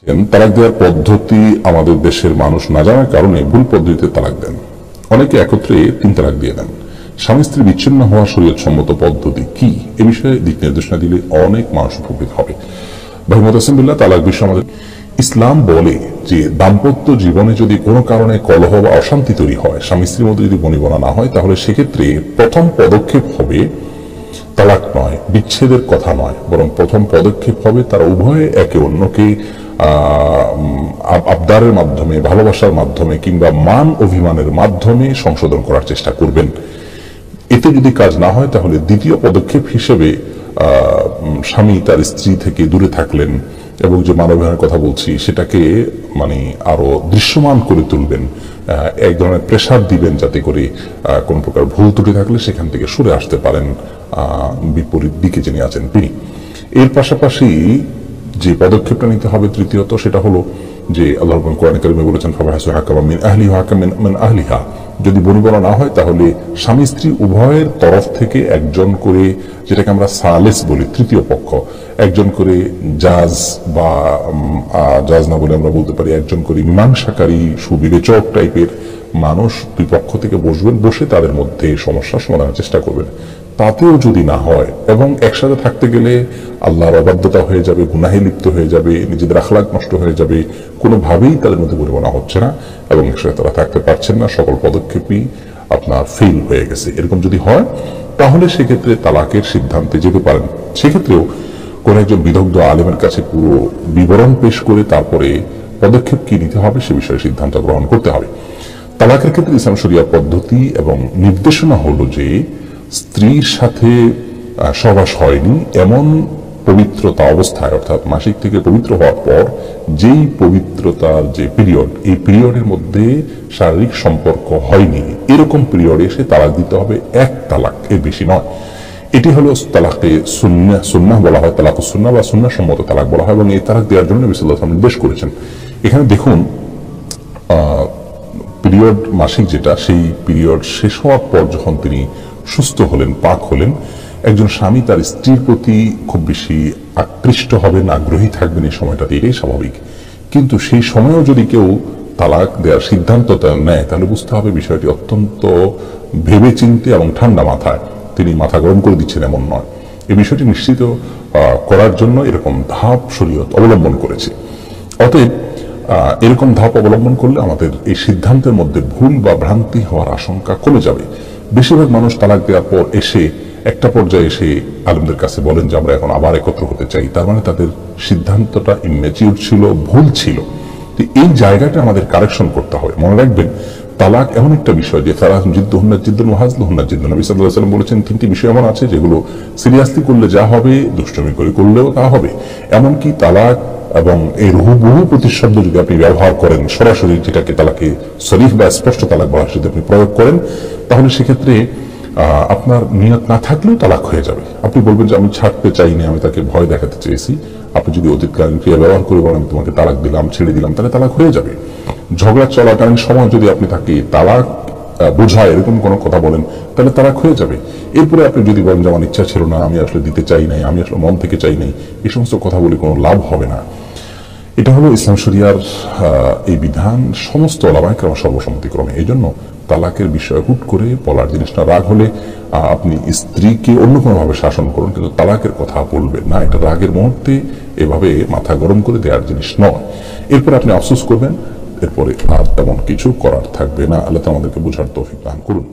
তালাক দেওয়ার পদ্ধতি আমাদের দেশের মানুষ না জানার কারণে ভুল পদ্ধতিতে তালাক দেন। অনেকে একত্রে 3 তালাক দিয়ে দেন। স্বামী স্ত্রী বিচ্ছিন্ন হওয়া শরীয়তসম্মত পদ্ধতি কি, এ বিষয়ে দিক নির্দেশনা দিলে অনেক মানুষ উপকৃত হবে। ভাই মুতাসিমুল্লাহ, তালাক বিষয় আমাদের ইসলাম বলে যে দাম্পত্য জীবনে যদি কোনো কারণে কলহ বা অশান্তি তৈরি হয়, স্বামী স্ত্রীর মধ্যে যদি বনিবনা না হয়, তাহলে সেক্ষেত্রে প্রথম পদক্ষেপ হবে তালাক নয়, বিচ্ছেদের কথা নয়, বরং প্রথম পদক্ষেপ হবে তারা উভয়ে একে অন্যকে আবদারের মাধ্যমে, ভালোবাসার মাধ্যমে কিংবা মান অভিমানের মাধ্যমে সংশোধন করার চেষ্টা করবেন। এতে যদি কাজ না হয় তাহলে দ্বিতীয় পদক্ষেপ হিসেবে স্বামী তার স্ত্রী থেকে দূরে থাকলেন এবং যে মানবাধিকারের কথা বলছি সেটাকে আরো দৃশ্যমান করে তুলবেন, এক ধরনের প্রেসার দিবেন যাতে করে কোন প্রকার ভুল ত্রুটি থাকলে সেখান থেকে সরে আসতে পারেন বিপরীত দিকে যিনি আছেন তিনি। এর পাশাপাশি যে পদক্ষেপটা নিতে হবে তৃতীয়ত, সেটা হলো যে আল্লাহ কোরআন কারীমে বলেছেন ফাবাহাসু হাকামান মিন আহলিহি ওয়া হাকামান মিন আহলিহা, যদি বনিবনা না হয় তাহলে স্বামী স্ত্রী উভয়ের তরফ থেকে একজন করে, যেটাকে আমরা সালেস বলি, তৃতীয় পক্ষ, একজন করে জাজ বা জাজ না বলে আমরা বলতে পারি একজন করে মীমাংসাকারী সুবিবেচক টাইপের মানুষ দুই পক্ষ থেকে বসবেন, বসে তাদের মধ্যে সমস্যার সমাধানের চেষ্টা করবেন। তাতেও যদি না হয় এবং একসাথে থাকতে গেলে আল্লাহর অবাধ্যতা হয়ে যাবে, গুনাহে লিপ্ত হয়ে যাবে, নিজেদের আখলাক নষ্ট হয়ে যাবে, কোনোভাবেই তাদের মধ্যে বনিবনা হচ্ছে না এবং একসাথে তারা থাকতে পারছেন না, সকল পদক্ষেপই আপনার ফেল হয়ে গেছে, এরকম যদি হয় তাহলে সেক্ষেত্রে তালাকের সিদ্ধান্তে যেতে পারেন। সেক্ষেত্রেও কোন একজন বিদগ্ধ আলেমের কাছে পুরো বিবরণ পেশ করে তারপরে পদক্ষেপ কি নিতে হবে সে বিষয়ে সিদ্ধান্ত গ্রহণ করতে হবে। তালাকের ক্ষেত্রে ইসলাম শরিয়া পদ্ধতি এবং নির্দেশনা হলো যে স্ত্রীর সাথে সহবাস হয়নি এমন পবিত্রতা অবস্থায়, অর্থাৎ মাসিক থেকে পবিত্র হওয়ার পর যেই পবিত্রতার যে পিরিয়ড, এই পিরিয়ডের মধ্যে শারীরিক সম্পর্ক হয়নি, এরকম পিরিয়ডে এসে তালাক দিতে হবে, 1 তালাক, এর বেশি নয়। এটি হলো তালাকে সুন্নাহ বলা হয়, তালাকুস সুন্নাহ বা সুন্নাহ সম্মত তালাক বলা হয় এবং এই তালাক দেওয়ার জন্য নবী সাল্লাল্লাহু আলাইহি ওয়াসাল্লাম নির্দেশ করেছেন। এখানে দেখুন, পিরিয়ড মাসিক যেটা, সেই পিরিয়ড শেষ হওয়ার পর যখন তিনি সুস্থ হলেন, পাক হলেন, একজন স্বামী তার স্ত্রীর প্রতি খুব বেশি আকৃষ্ট হবেন, আগ্রহী থাকবেন এই সময়টাতে, এটাই স্বাভাবিক। কিন্তু সেই সময়েও যদি কেউ তালাক দেওয়ার সিদ্ধান্তটা নেয় তাহলে বুঝতে হবে বিষয়টি অত্যন্ত ভেবে চিন্তে এবং ঠান্ডা মাথায়, তিনি মাথা গরম করে দিচ্ছেন এমন নয়। এই বিষয়টি নিশ্চিত করার জন্য এরকম ধাপ শরীয়ত অবলম্বন করেছে। অতএব এরকম ধাপ অবলম্বন করলে আমাদের এই সিদ্ধান্তের মধ্যে ভুল বা ভ্রান্তি হওয়ার আশঙ্কা কমে যাবে। বেশিরভাগ মানুষ তালাক দেওয়ার পর এসে একটা পর্যায়ে এসে আলেমদের কাছে বলেন যে আমরা এখন আবার একত্র হতে চাই, তার মানে তাদের সিদ্ধান্তটা ইম্যাচিউর ছিল, ভুল ছিল। এই জায়গাটা আমাদের কারেকশন করতে হবে। মনে রাখবেন, তালাক এমন একটা বিষয় যে সালাসুন জিদ্দুহুন্না জিদ্দুন ওয়া হাজলুহুন্না জিদ্দুন। নবী সাল্লাল্লাহু আলাইহি ওয়াসাল্লাম বলেছেন 3টি বিষয় এমন আছে যেগুলো সিরিয়াসলি করলে যা হবে, দুষ্টমি করে করলেও তা হবে। এমনকি তালাক এবং এই বহু প্রতিশব্দ যদি আপনি ব্যবহার করেন, সরাসরি যেটাকে তালাকে সরিহ বা স্পষ্ট তালাক বলা হয়, যদি আপনি প্রয়োগ করেন তাহলে সেক্ষেত্রে আপনার নিয়ত না থাকলেও তালাক হয়ে যাবে। আপনি বলবেন যে আমি ছাড়তে চাইনি, আমি তাকে ভয় দেখাতে চেয়েছি। আপনি যদি অতীতকালীন ক্রিয়া ব্যবহার করে বলেন আমি তোমাকে তালাক দিলাম, ছেড়ে দিলাম, তাহলে তালাক হয়ে যাবে। ঝগড়া চলাকালীন সময় যদি আপনি তাকে তালাক বোঝায় এরকম কোনো কথা বলেন তাহলে তালাক হয়ে যাবে। এরপরে আপনি যদি বলেন যে আমার ইচ্ছা ছিল না, আমি আসলে দিতে চাই নাই, আমি আসলে মন থেকে চাই নাই, এই সমস্ত কথা বলে কোনো লাভ হবে না। এটা হলো ইসলাম শরিয়ার এই বিধান সমস্ত ওলামায়ে কেরাম সর্বসম্মতিক্রমে। এই জন্য তালাকের বিষয়ে হুট করে বলার জিনিসটা, রাগ হলে আপনি স্ত্রীকে অন্য কোনোভাবে শাসন করুন, কিন্তু তালাকের কথা বলবেন না। এটা রাগের মুহূর্তে এভাবে মাথা গরম করে দেওয়ার জিনিস নয়। এরপরে আপনি আফসোস করবেন, এরপরে আর তেমন কিছু করার থাকবে না। আল্লাহ আমাদেরকে বোঝার তৌফিক দান করুন।